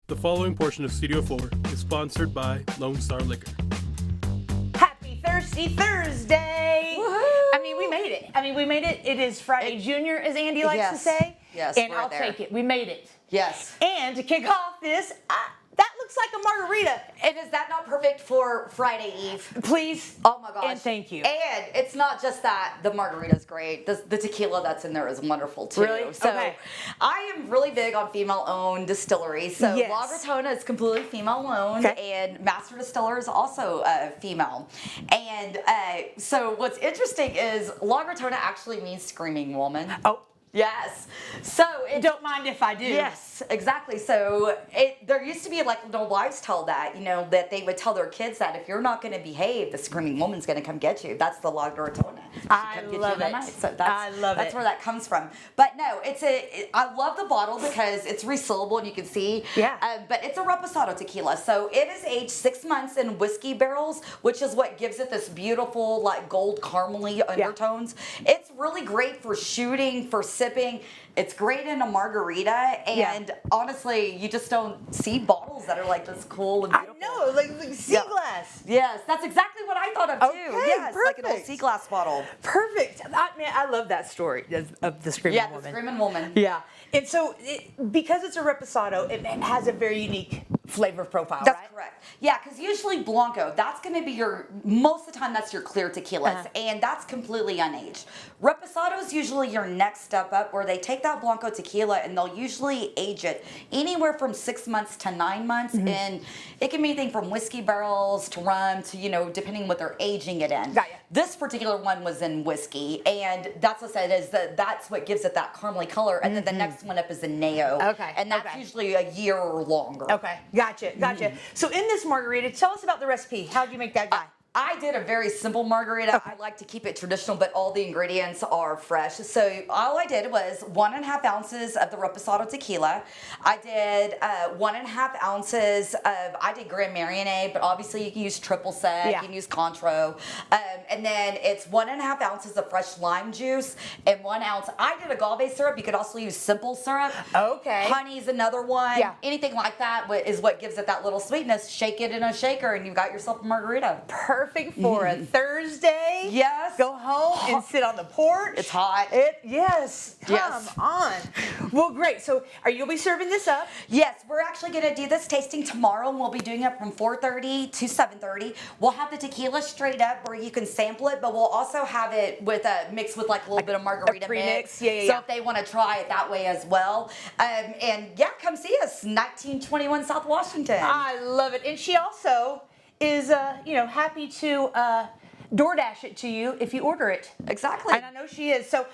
The following portion of Studio 4 is sponsored by Lone Star Liquor. Happy Thirsty Thursday! Woohoo! We made it. It is Friday Junior, as Andy likes to say. Yes, and we're I'll there. take it. We made it. Yes. And to kick off this, that looks like a margarita. And is that not perfect for Friday Eve? Please. Oh my gosh. And thank you. And it's not just that. The margarita's great. The tequila that's in there is wonderful too. Really? So Okay. I am really big on female-owned distilleries. So Yes. La Gritona is completely female-owned, Okay. and Master Distiller is also female. And so what's interesting is La Gritona actually means screaming woman. Oh, Yes. So it don't mind if I do. Yes, exactly. So there used to be like the wives tell that, that they would tell their kids that if you're not going to behave, the screaming woman's going to come get you. That's the La Gritona. I love it. So that's where that comes from. But no, I love the bottle because it's resealable and you can see. Yeah. But it's a reposado tequila. So it is aged 6 months in whiskey barrels, which is what gives it this beautiful like gold caramely undertones. It's really great for shooting, for sipping. It's great in a margarita, and honestly, you just don't see bottles that are like this cool and beautiful. I know, like sea glass. Yes, that's exactly what I thought of too. Okay, Yes, like an old perfect. sea glass bottle. Perfect. I love that story of the screaming Yeah, woman. the screaming woman. Yeah. And so, because it's a reposado, it has a very unique flavor profile, That's right? correct. Yeah, because usually Blanco, that's going to be most of the time that's your clear tequilas, and that's completely unaged. Reposado is usually your next step up where they take that Blanco tequila and they'll usually age it anywhere from 6 months to 9 months, and it can be anything from whiskey barrels to rum to, depending what they're aging it in. Got ya. This particular one was in whiskey, and that's what I said is that's what gives it that caramely color, and then the next one up is a Neo. Okay, And that's okay. usually a year or longer. Okay, gotcha. So in this margarita, tell us about the recipe. How'd you make that guy? I did a very simple margarita. I like to keep it traditional, but all the ingredients are fresh. So all I did was 1.5 ounces of the reposado tequila. I did 1.5 ounces of, I did Grand Marnier, but obviously you can use triple sec, you can use Cointreau. And then it's 1.5 ounces of fresh lime juice and 1 ounce. I did agave syrup. You could also use simple syrup. Okay. Honey's another one. Yeah. Anything like that is what gives it that little sweetness. Shake it in a shaker and you've got yourself a margarita. Perfect for a Thursday. Yes. Go home and sit on the porch. It's hot. Yes. Yes. Come on. Well, great. So, are you gonna be serving this up? Yes, we're actually going to do this tasting tomorrow, and we'll be doing it from 4:30 to 7:30. We'll have the tequila straight up where you can sample it, but we'll also have it with mixed with like a little bit of margarita pre-mix. mix. Yeah. So if they want to try it that way as well, and yeah, come see us, 1921 South Washington. I love it. And she also is, happy to DoorDash it to you if you order it. Exactly. And I know she is. So,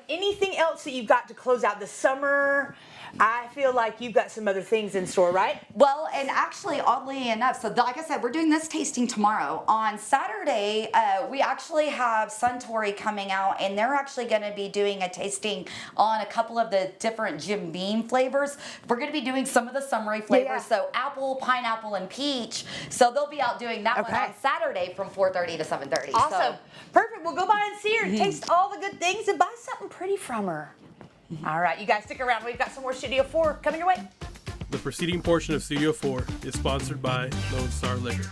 anything else that you've got to close out the summer? I feel like you've got some other things in store, right? Well, and actually, oddly enough, so like I said, we're doing this tasting tomorrow. On Saturday, we actually have Suntory coming out, and they're actually going to be doing a tasting on a couple of the different Jim Beam flavors. We're going to be doing some of the summery flavors, so apple, pineapple, and peach. So they'll be out doing that one on Saturday from 4:30 to 7:30. Awesome. So, Perfect. We'll go by and see her, taste all the good things, and buy something pretty from her. All right, you guys stick around. We've got some more Studio 4 coming your way. The preceding portion of Studio 4 is sponsored by Lone Star Liquor.